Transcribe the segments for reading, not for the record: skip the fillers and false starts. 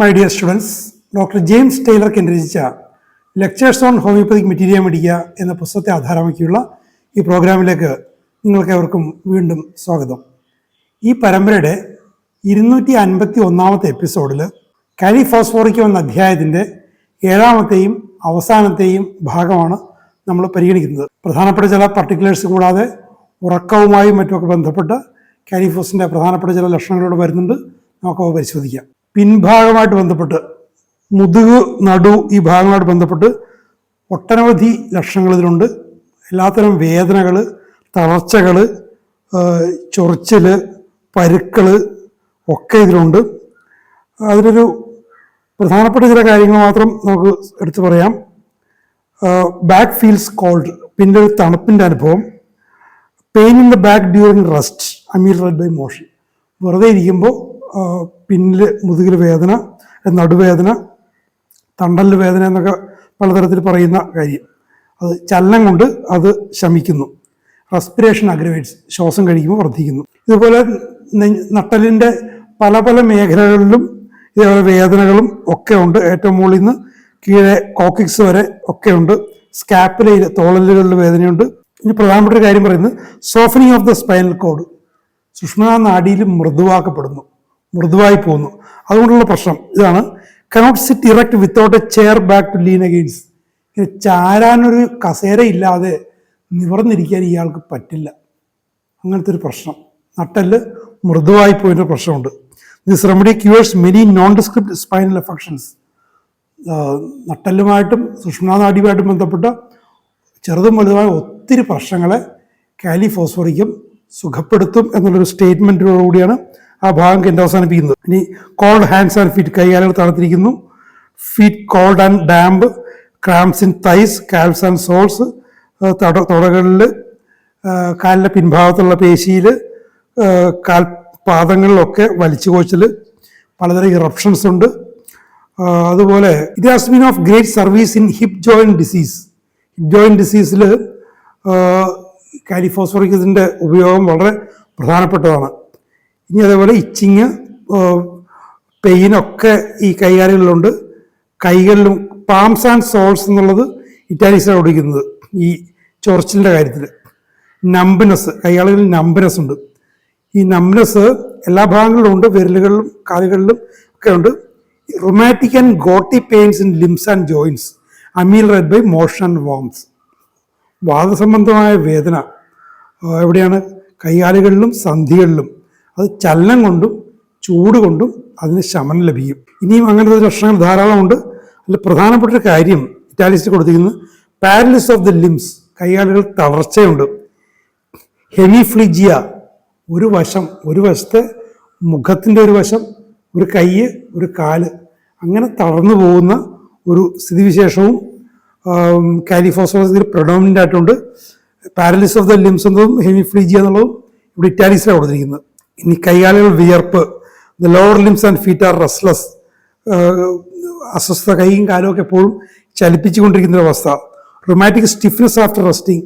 My dear students, doctor James Tyler രചിച്ച lectures on homoeopathic materia medica എന്ന പുസ്തകത്തെ ആധാരമാക്കിയുള്ള ഈ പ്രോഗ്രാമിലേക്ക് നിങ്ങൾക്കേവർക്കും വീണ്ടും സ്വാഗതം. ഈ പരമ്പരയുടെ 251 എപ്പിസോഡിൽ കാലിഫോസ്ഫോറിക്കം എന്ന അധ്യായത്തിൻ്റെ 7ാമത്തെയും അവസാനത്തെയും ഭാഗമാണ് നമ്മൾ പരിഗണിക്കുന്നത്. പ്രധാനപ്പെട്ട ചില പർട്ടിക്കുലേഴ്സ് കൂടാതെ ഉറക്കവുമായും മറ്റുമൊക്കെ ബന്ധപ്പെട്ട് കാലിഫോസിൻ്റെ പ്രധാനപ്പെട്ട ചില ലക്ഷണങ്ങളോട് വരുന്നുണ്ട്. നമുക്കവ പരിശോധിക്കാം. പിൻഭാഗമായിട്ട് ബന്ധപ്പെട്ട് മുതുക്, നടു ഈ ഭാഗങ്ങളുമായിട്ട് ബന്ധപ്പെട്ട് ഒട്ടനവധി ലക്ഷണങ്ങൾ ഇതിലുണ്ട്. എല്ലാത്തരം വേദനകൾ, തളർച്ചകൾ, ചൊറിച്ചൽ, പരുക്കൾ ഒക്കെ ഇതിലുണ്ട്. അതിലൊരു പ്രധാനപ്പെട്ട ചില കാര്യങ്ങൾ മാത്രം നമുക്ക് എടുത്തു പറയാം. ബാക്ക് ഫീൽസ് കോൾഡ്, പിന്നെ ഒരു തണുപ്പിൻ്റെ അനുഭവം. Pain in the back during rest ameliorated by motion, വെറുതെ ഇരിക്കുമ്പോൾ പിന്നിൽ മുതുകിൽ വേദന, നടുവേദന, തണ്ടലിൽ വേദന എന്നൊക്കെ പലതരത്തിൽ പറയുന്ന കാര്യം. അത് ചലനം കൊണ്ട് അത് ശമിക്കുന്നു. റെസ്പിറേഷൻ അഗ്രവേറ്റ്സ്, ശ്വാസം കഴിക്കുമ്പോൾ വർദ്ധിക്കുന്നു. ഇതുപോലെ നട്ടലിൻ്റെ പല പല മേഖലകളിലും ഇതേപോലെ വേദനകളും ഒക്കെ ഉണ്ട്. ഏറ്റവും മുകളിൽ നിന്ന് കീഴെ കോക്കിക്സ് വരെ ഒക്കെ ഉണ്ട്. സ്കാപ്പുലയിൽ, തോളലുകളിൽ വേദനയുണ്ട്. ഇനി പ്രധാനപ്പെട്ട ഒരു കാര്യം പറയുന്നത് softening of the spinal cord, സുഷുമ്നാ നാഡിയിൽ മൃദുവായി പോകുന്നു. അതുകൊണ്ടുള്ള പ്രശ്നം ഇതാണ്. Cannot sit erect without a chair back to lean against. ഇങ്ങനെ ചാരാനൊരു കസേര ഇല്ലാതെ നിവർന്നിരിക്കാൻ ഇയാൾക്ക് പറ്റില്ല. അങ്ങനത്തെ ഒരു പ്രശ്നം, നട്ടല് മൃദുവായി പോയതിൻ്റെ പ്രശ്നമുണ്ട്. This remedy cures many nondescript spinal affections. നട്ടലുമായിട്ടും സുഷുമ്നാ നാഡിയുമായിട്ടും ബന്ധപ്പെട്ട ചെറുതും വലുതുമായ ഒത്തിരി പ്രശ്നങ്ങളെ കാലിഫോസ്ഫോറിക്കം സുഖപ്പെടുത്തും എന്നുള്ളൊരു സ്റ്റേറ്റ്മെൻറ്റിനോടുകൂടിയാണ് ആ ഭാഗം എൻ്റെ അവസാനിപ്പിക്കുന്നത്. ഇനി കോൾഡ് ഹാൻഡ്സ് ആൻഡ് ഫീറ്റ്, കൈകാലുകൾ തണുത്തിരിക്കുന്നു. Feet cold and damp, cramps in thighs, calves and soles, തുടകളിൽ, കാലിൻ്റെ പിൻഭാഗത്തുള്ള പേശിയിൽ, കാൽപാദങ്ങളിലൊക്കെ വലിച്ചുകോച്ചൽ, പലതരം ഇറപ്ഷൻസ് ഉണ്ട്. അതുപോലെ it has been of great service in hip joint disease. Hip joint ഡിസീസിൽ കാലിഫോസ്ഫോറിക്കത്തിൻ്റെ ഉപയോഗം വളരെ പ്രധാനപ്പെട്ടതാണ്. ഇനി അതേപോലെ ഇച്ചിങ്, പെയിനൊക്കെ ഈ കൈകാലുകളിലുണ്ട്. കൈകളിലും പാംസ് ആൻഡ് സോൾസ് എന്നുള്ളത് ഇറ്റാലിക്സിലാണ് ഓടിക്കുന്നത് ഈ ചൊറിച്ചിലിൻ്റെ കാര്യത്തിൽ. നംബ്നെസ്, കൈകാലുകളിൽ നംബ്നെസ് ഉണ്ട്. ഈ നംബ്നെസ് എല്ലാ ഭാഗങ്ങളിലും ഉണ്ട്, വിരലുകളിലും കാലുകളിലും ഒക്കെ ഉണ്ട്. Rheumatic and gouty pains in limbs and joints ameliorated by motion and വാംസ്. വാദസംബന്ധമായ വേദന എവിടെയാണ്? കൈകാലുകളിലും സന്ധികളിലും. അത് ചലനം കൊണ്ടും ചൂട് കൊണ്ടും അതിന് ശമനം ലഭിക്കും. ഇനിയും അങ്ങനത്തെ ലക്ഷണങ്ങൾ ധാരാളമുണ്ട്. അതിൽ പ്രധാനപ്പെട്ട ഒരു കാര്യം ഇറ്റാലിസ്റ്റ് കൊടുത്തിരിക്കുന്നത് പാരലിസ് ഓഫ് ദ ലിംസ്, കൈകാലുകൾ തളർച്ചയുണ്ട്. ഹെമിഫ്ലിജിയ, ഒരു വശത്തെ മുഖത്തിൻ്റെ ഒരു വശം, ഒരു കൈ, ഒരു കാല്, അങ്ങനെ തളർന്നു പോകുന്ന ഒരു സ്ഥിതിവിശേഷവും കാലിഫോസ്ഫോറിക്കത്തിൽ പ്രൊഡോമിനൻ്റ് ആയിട്ടുണ്ട്. പാരലിസ് ഓഫ് ദ ലിംസ് എന്നതും ഹെമിഫ്ലിജിയ എന്നുള്ളതും ഇവിടെ ഇറ്റാലിക്സിലാണ് കൊടുത്തിരിക്കുന്നത്. ഇനി കൈകാലുകൾ വിയർപ്പ്, the lower limbs and feet are restless, അസ്വസ്ഥ, കൈയും കാലും ഒക്കെ എപ്പോഴും ചലിപ്പിച്ചുകൊണ്ടിരിക്കുന്ന ഒരു അവസ്ഥ. റൊമാറ്റിക് സ്റ്റിഫ്നെസ് ആഫ്റ്റർ റെസ്റ്റിംഗ്,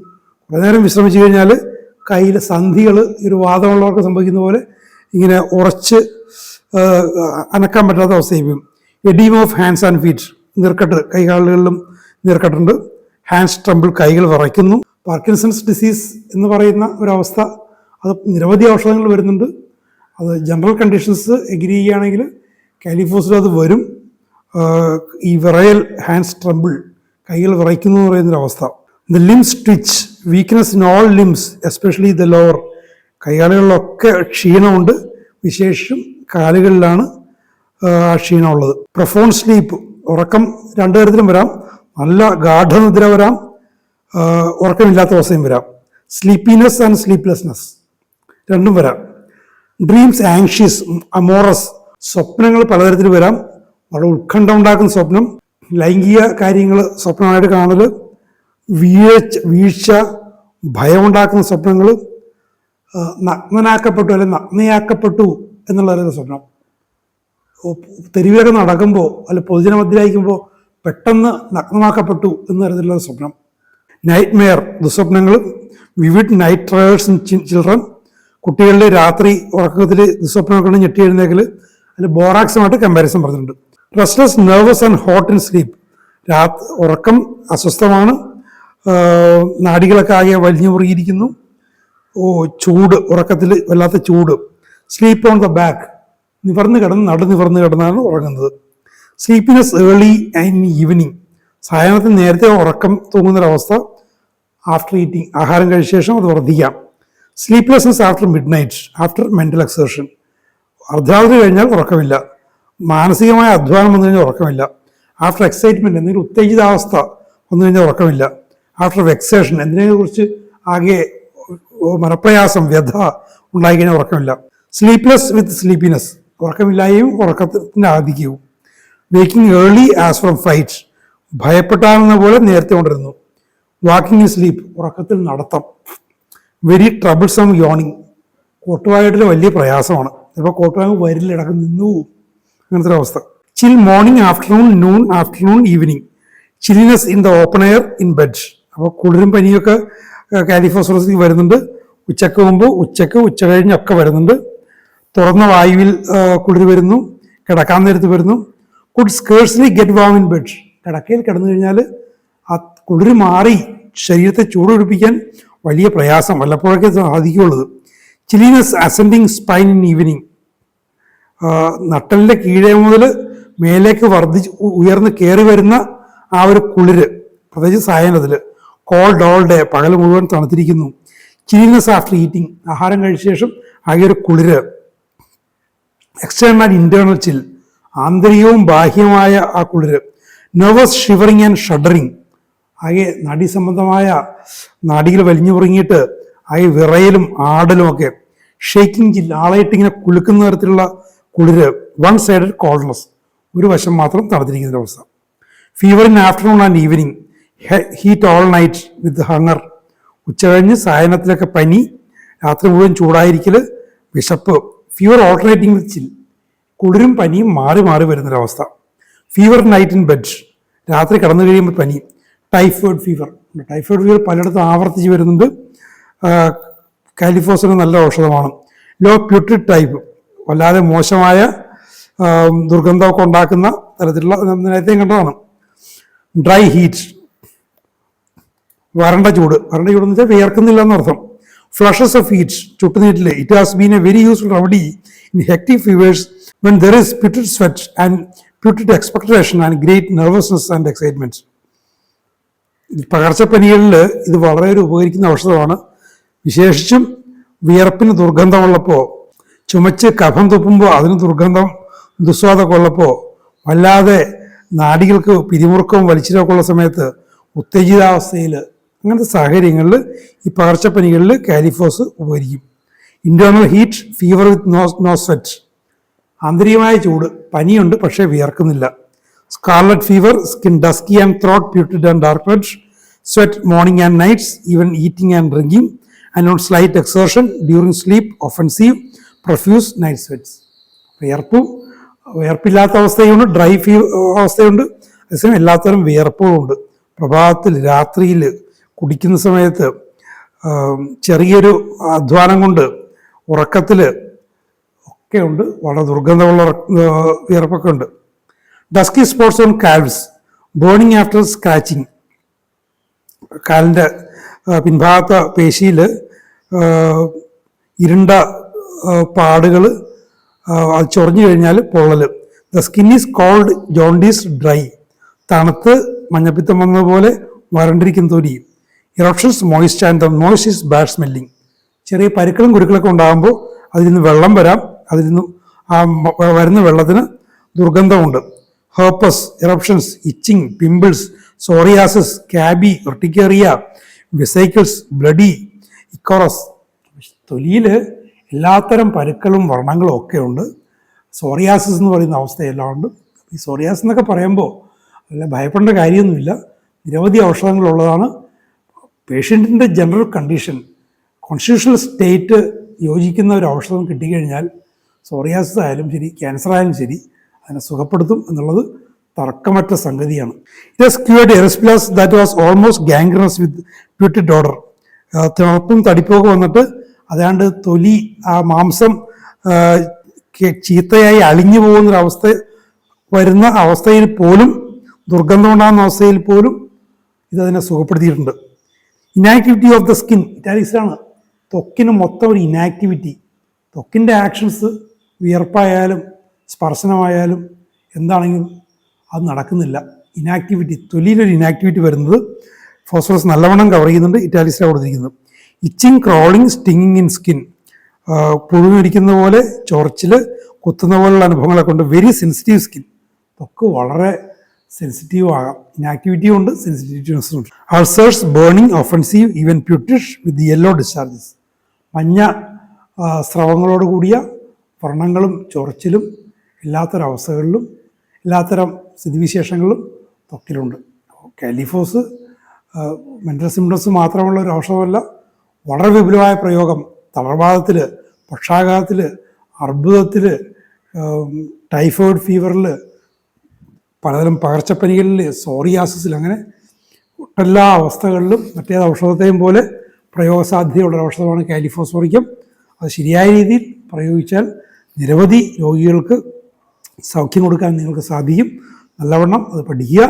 കുറേ നേരം വിശ്രമിച്ചു കഴിഞ്ഞാൽ കയ്യിലെ സന്ധികൾ ഒരു വാദമുള്ളവർക്ക് സംഭവിക്കുന്ന പോലെ ഇങ്ങനെ ഉറച്ച് അനക്കാൻ പറ്റാത്ത അവസ്ഥയും. എഡീം ഓഫ് ഹാൻഡ്സ് ആൻഡ് ഫീറ്റ്, നീർക്കെട്ട്, കൈകാലുകളിലും നീർക്കെട്ടുണ്ട്. ഹാൻഡ്സ് ട്രംബിൾ, കൈകൾ വിറയ്ക്കുന്നു. പാർക്കിൻസൺസ് ഡിസീസ് എന്ന് പറയുന്ന ഒരവസ്ഥ, അത് നിരവധി ഔഷധങ്ങൾ വരുന്നുണ്ട്. അത് ജനറൽ കണ്ടീഷൻസ് എഗ്രി ചെയ്യുകയാണെങ്കിൽ കാലിഫോസിൽ അത് വരും. ഈ വിറയൽ, ഹാൻഡ്സ് ട്രംബിൾ, കൈകൾ വിറയ്ക്കുന്നു എന്ന് പറയുന്നൊരവസ്ഥ. The limbs twitch, weakness in all limbs especially the lower, കൈകാലുകളിലൊക്കെ ക്ഷീണമുണ്ട്, വിശേഷിച്ചും കാലുകളിലാണ് ആ ക്ഷീണമുള്ളത്. പ്രൊഫോൺ സ്ലീപ്പ്, ഉറക്കം രണ്ടു തരത്തിലും വരാം. നല്ല ഗാഠനിദ്ര വരാം, ഉറക്കമില്ലാത്ത അവസ്ഥയും വരാം. സ്ലീപ്പിനെസ് ആൻഡ് സ്ലീപ്ലെസ്നെസ് രണ്ടും വരാം. ഡ്രീംസ് ആങ്ഷ്യസ്, അമോറസ്, സ്വപ്നങ്ങൾ പലതരത്തിൽ വരാം. വളരെ ഉത്കണ്ഠ ഉണ്ടാക്കുന്ന സ്വപ്നം, ലൈംഗിക കാര്യങ്ങൾ സ്വപ്നമായിട്ട് കാണൽ, വീഴ്ച, ഭയമുണ്ടാക്കുന്ന സ്വപ്നങ്ങൾ, നഗ്നനാക്കപ്പെട്ടു അല്ലെങ്കിൽ നഗ്നയാക്കപ്പെട്ടു എന്നുള്ള സ്വപ്നം, തെരുവിലൊക്കെ നടക്കുമ്പോൾ അല്ല പൊതുജനമധ്യരായിരിക്കുമ്പോൾ പെട്ടെന്ന് നഗ്നമാക്കപ്പെട്ടു എന്ന തരത്തിലുള്ള സ്വപ്നം. നൈറ്റ് മെയർ, ദുസ്വപ്നങ്ങൾ. Vivid night terrors in children, കുട്ടികളുടെ രാത്രി ഉറക്കത്തിൽ ദുസ്വപ്നങ്ങൾ കൊണ്ട് ഞെട്ടി എഴുന്നേക്കൽ. അതിൽ ബോറാക്സുമായിട്ട് കമ്പാരിസൺ പറഞ്ഞിട്ടുണ്ട്. Restless nervous and hot in sleep. ഉറക്കം അസ്വസ്ഥമാണ്, നാഡികളൊക്കെ ആകെ വലിഞ്ഞു മുറുകിയിരിക്കുന്നു. ചൂട്, ഉറക്കത്തിൽ വല്ലാത്ത ചൂട്. സ്ലീപ്പ് ഓൺ ദ ബാക്ക്, നിവർന്ന് കിടന്ന് നടുനിവർന്ന് കിടന്നാണ് ഉറങ്ങുന്നത്. സ്ലീപ്പിനെസ് ഏർലി ആൻഡ് ഈവനിങ്, സായാഹ്നത്തിൽ നേരത്തെ ഉറക്കം തൂങ്ങുന്നൊരവസ്ഥ. ആഫ്റ്റർ ഈറ്റിംഗ്, ആഹാരം കഴിച്ച ശേഷം അത് വർദ്ധിക്കാം. Sleeplessness after midnight after mental exertion, അർദ്ധരാത്രി കഴിഞ്ഞാൽ ഉറക്കമില്ല. മാനസികമായ അധ്വാനം വന്നു കഴിഞ്ഞാൽ ഉറക്കമില്ല. ആഫ്റ്റർ എക്സൈറ്റ്മെൻറ്റ്, എന്തെങ്കിലും ഉത്തേജിതാവസ്ഥ വന്നു കഴിഞ്ഞാൽ ഉറക്കമില്ല. ആഫ്റ്റർ വെക്സേഷൻ, എന്തിനെക്കുറിച്ച് ആകെ മനപ്രയാസം, വ്യഥ ഉണ്ടായിക്കഴിഞ്ഞാൽ ഉറക്കമില്ല. സ്ലീപ്ലെസ് വിത്ത് സ്ലീപ്പിനെസ്, ഉറക്കമില്ലായ്മയും ഉറക്കത്തിൻ്റെ ആധിക്യവും. Waking early as from fright, ഭയപ്പെട്ടാണെന്ന പോലെ നേരത്തെ കൊണ്ടിരുന്നു. വാക്കിംഗ് ഇൻ സ്ലീപ്പ്, ഉറക്കത്തിൽ നടത്തം. വെരി ട്രബിൾസം യോണിങ്, കോട്ടുവായട്ടിൽ വലിയ പ്രയാസമാണ്. ചിലപ്പോൾ കോട്ടുവായ വരിൽ ഇടക്ക് നിന്നു പോവും, അങ്ങനത്തെ ഒരു അവസ്ഥ. Chill morning, afternoon, noon, afternoon, evening. Chilliness in the open air in bed, അപ്പോൾ കുളിരും പനിയൊക്കെ കാലിഫോസ്ഫറസിൽ വരുന്നുണ്ട്. ഉച്ചക്ക് മുമ്പ്, ഉച്ചക്ക്, ഉച്ച കഴിഞ്ഞൊക്കെ വരുന്നുണ്ട്. തുറന്ന വായുവിൽ കുളിര് വരുന്നു, കിടക്കാൻ നേരത്ത് വരുന്നു. Could scarcely get warm in bed, കിടക്കയിൽ കിടന്നു കഴിഞ്ഞാൽ ആ കുളിര് മാറി ശരീരത്തെ ചൂടുപിടിപ്പിക്കാൻ വലിയ പ്രയാസം, വല്ലപ്പോഴൊക്കെ സാധിക്കുള്ളത്. ചിലിനെസ് അസെൻഡിങ് സ്പൈൻ ഇൻ ഈവനിങ്, നട്ടലിൻ്റെ കീഴേ മുതൽ മേലേക്ക് ഉയർന്ന് കയറി വരുന്ന ആ ഒരു കുളിര്, പ്രത്യേകിച്ച് സായനത്തിൽ. കോൾഡ് ഓൾ ഡേ, പകൽ മുഴുവൻ തണുത്തിരിക്കുന്നു. ചിലിനെസ് ആഫ്റ്റർ ഈറ്റിംഗ്, ആഹാരം കഴിച്ച ശേഷം ആകെ ഒരു കുളിര്. എക്സ്റ്റേണൽ ആൻഡ് ഇന്റേണൽ ചിൽ, ആന്തരികവും ബാഹ്യമായ ആ കുളിര്. നെർവസ് ഷിവറിങ് ആൻഡ് ഷഡറിങ്, ആകെ നാഡീസംബന്ധമായ നാഡികൾ വലിഞ്ഞു മുറുങ്ങിയിട്ട് ആകെ വിറയലും ആടലും ഒക്കെ. ഷേക്കിംഗ് ചിൽ, ആളായിട്ട് ഇങ്ങനെ കുലുക്കുന്ന തരത്തിലുള്ള കുളിര്. വൺ സൈഡഡ് കോൾഡ്നെസ്, ഒരു വശം മാത്രം തണുത്തിരിക്കുന്ന അവസ്ഥ. Fever in afternoon and evening. Heat all night വിത്ത് ഹങ്ങർ, ഉച്ചകഴിഞ്ഞ് സായനത്തിലൊക്കെ പനി, രാത്രി മുഴുവൻ ചൂടായിരിക്കൽ, വിശപ്പ്. ഫീവർ ഓൾട്ടർനേറ്റിംഗ് വിത്ത് ചിൽ, കുളിരും പനിയും മാറി മാറി വരുന്നൊരവസ്ഥ. ഫീവർ നൈറ്റ് ഇൻ ബെഡ്, രാത്രി കിടന്നു കഴിയുമ്പോൾ പനി. ടൈഫോയിഡ് ഫീവർ, ടൈഫോയിഡ് ഫീവർ പലയിടത്തും ആവർത്തിച്ച് വരുന്നുണ്ട്. കാലിഫോസിന് നല്ല ഔഷധമാണ്. ലോ പ്യൂട്രിഡ് ടൈപ്പ്, വല്ലാതെ മോശമായ ദുർഗന്ധമൊക്കെ ഉണ്ടാക്കുന്ന തരത്തിലുള്ള, നേരത്തെ കണ്ടതാണ്. ഡ്രൈ ഹീറ്റ്, വരണ്ട ചൂട്. വരണ്ട ചൂടെന്ന് വെച്ചാൽ വിയർക്കുന്നില്ല എന്നർത്ഥം. ഫ്ലഷസ് ഓഫ് ഹീറ്റ്, ചുട്ടുനീറ്റിൽ. It has been a very useful remedy in hectic fevers when there is putrid sweat and putrid expectoration and great nervousness and excitement. പകർച്ചപ്പനികളിൽ ഇത് വളരെ ഉപകരിക്കുന്ന ഔഷധമാണ്. വിശേഷിച്ചും വിയർപ്പിന് ദുർഗന്ധമുള്ളപ്പോൾ, ചുമച്ച് കഫം തുപ്പുമ്പോൾ അതിന് ദുർഗന്ധം, ദുസ്വാദമൊക്കെ ഉള്ളപ്പോൾ, വല്ലാതെ നാഡികൾക്ക് പിരിമുറുക്കവും വലിച്ചിലൊക്കെ ഉള്ള സമയത്ത്, ഉത്തേജിതാവസ്ഥയിൽ, അങ്ങനത്തെ സാഹചര്യങ്ങളിൽ ഈ പകർച്ചപ്പനികളിൽ കാലിഫോസ് ഉപകരിക്കും. Internal heat, fever with no sweat, ആന്തരികമായ ചൂട്, പനിയുണ്ട് പക്ഷേ വിയർക്കുന്നില്ല. Scarlet fever, skin dusky and throat putrid and dark red, sweat morning and nights, even eating and drinking, and on slight exertion during sleep, offensive profuse night sweats. വിയർപ്പില്ലാത്ത അവസ്ഥയുണ്ട്, dry അവസ്ഥയുണ്ട്, അതേസമയം എല്ലാത്തരം വിയർപ്പുകളുണ്ട്. പ്രഭാതത്തിൽ, രാത്രിയിൽ, കുടിക്കുന്ന സമയത്ത്, ചെറിയൊരു അധ്വാനം കൊണ്ട്, ഉറക്കത്തിൽ ഒക്കെ ഉണ്ട്. വളരെ ദുർഗന്ധമുള്ള വിയർപ്പൊക്കെ ഉണ്ട്. Dusky spots on calves, burning after scratching, കാലിൻ്റെ പിൻഭാഗത്തെ പേശിയിൽ ഇരുണ്ട പാടുകൾ, അത് ചൊറിഞ്ഞു കഴിഞ്ഞാൽ പൊള്ളൽ. The skin is cold jaundice dry, തണുത്ത് മഞ്ഞപ്പിത്തം വന്നതുപോലെ വരണ്ടിരിക്കുന്ന തൊലി. Eruptions moist and the moist is bad smelling, ചെറിയ പരുക്കളും കുരുക്കളൊക്കെ ഉണ്ടാകുമ്പോൾ അതിൽ നിന്ന് വെള്ളം വരാം, അതിൽ നിന്ന് ആ വരുന്ന വെള്ളത്തിന് ദുർഗന്ധമുണ്ട്. Herpes, eruptions, itching, pimples, psoriasis, scabies, urticaria, vesicles, bloody, ichorous. തൊലിയിൽ എല്ലാത്തരം പരുക്കളും വർണ്ണങ്ങളും ഒക്കെ ഉണ്ട്. സോറിയാസിസ് എന്ന് പറയുന്ന അവസ്ഥയെല്ലാം ഉണ്ട്. ഈ സോറിയാസിസ് എന്നൊക്കെ പറയുമ്പോൾ അല്ല ഭയപ്പെടേണ്ട കാര്യമൊന്നുമില്ല, നിരവധി ഔഷധങ്ങളുള്ളതാണ്. പേഷ്യൻറ്റിൻ്റെ ജനറൽ കണ്ടീഷൻ, കോൺസ്റ്റിറ്റ്യൂഷണൽ സ്റ്റേറ്റ് യോജിക്കുന്ന ഒരു ഔഷധം കിട്ടിക്കഴിഞ്ഞാൽ സോറിയാസിസ് ആയാലും ശരി, ക്യാൻസർ ആയാലും ശരി, അതിനെ സുഖപ്പെടുത്തും എന്നുള്ളത് തർക്കമറ്റ സംഗതിയാണ്. It has cured erysipelas that was almost gangrenous with putrid odour. തിണർപ്പും തടിപ്പൊക്കെ വന്നിട്ട് അതാണ്ട് തൊലി, ആ മാംസം ചീത്തയായി അളിഞ്ഞു പോകുന്നൊരവസ്ഥ വരുന്ന അവസ്ഥയിൽ പോലും, ദുർഗന്ധം ഉണ്ടാകുന്ന അവസ്ഥയിൽ പോലും ഇതതിനെ സുഖപ്പെടുത്തിയിട്ടുണ്ട്. ഇനാക്ടിവിറ്റി ഓഫ് ദ സ്കിൻ, ഇറ്റാലിക്സിലാണ്. ത്വക്കിന് മൊത്തം ഒരു ഇനാക്ടിവിറ്റി, ത്വക്കിൻ്റെ ആക്ഷൻസ് വിയർപ്പായാലും സ്പർശനമായാലും എന്താണെങ്കിലും അത് നടക്കുന്നില്ല. ഇനാക്ടിവിറ്റി, തൊലിയിലൊരു ഇനാക്ടിവിറ്റി വരുന്നത് ഫോസ്ഫറസ് നല്ലവണ്ണം കവർ ചെയ്യുന്നുണ്ട്. ഇറ്റാലിക്സിലാണ് കൊടുത്തിരിക്കുന്നത്. Etching, crawling, stinging in skin, പുഴുങ്ങിരിക്കുന്ന പോലെ, ചൊറിച്ചിൽ, കുത്തുന്ന പോലുള്ള അനുഭവങ്ങളെ കൊണ്ട് വെരി സെൻസിറ്റീവ് സ്കിൻ, ത്വക്ക് വളരെ സെൻസിറ്റീവ് ആകാം. ഇനാക്ടിവിറ്റി ഉണ്ട്, സെൻസിറ്റിവിറ്റിനെസ്സും ഉണ്ട്. Ulcers, burning, offensive, even putrid with yellow discharges, മഞ്ഞ സ്രവങ്ങളോട് കൂടിയ വ്രണങ്ങളും ചൊറിച്ചിലും എല്ലാത്തരവസ്ഥകളിലും എല്ലാത്തരം സ്ഥിതിവിശേഷങ്ങളിലും ത്വക്കിലുണ്ട്. കാലിഫോസ് മെൻ്റൽ സിംറ്റംസ് മാത്രമുള്ള ഒരു ഔഷധമല്ല, വളരെ വിപുലമായ പ്രയോഗം തളർവാദത്തിൽ, പക്ഷാഘാതത്തിൽ, അർബുദത്തിൽ, ടൈഫോയിഡ് ഫീവറിൽ, പലതരം പകർച്ചപ്പനികളിൽ, സോറിയാസിസിൽ, അങ്ങനെ ഒട്ടെല്ലാ അവസ്ഥകളിലും മറ്റേത് ഔഷധത്തെയും പോലെ പ്രയോഗസാധ്യതയുള്ള ഒരു ഔഷധമാണ് കാലിഫോസ്ഫോറിക്കം. അത് ശരിയായ രീതിയിൽ പ്രയോഗിച്ചാൽ നിരവധി രോഗികൾക്ക് സൗഖ്യം കൊടുക്കാൻ നിങ്ങൾക്ക് സാധിക്കും. നല്ലവണ്ണം അത് പഠിക്കുക.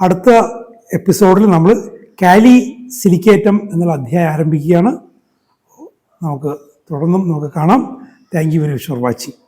അടുത്ത എപ്പിസോഡിൽ നമ്മൾ കാലി സിലിക്കേറ്റം എന്നുള്ള അധ്യായം ആരംഭിക്കുകയാണ്. നമുക്ക് തുടർന്നും കാണാം. Thank you very much for watching.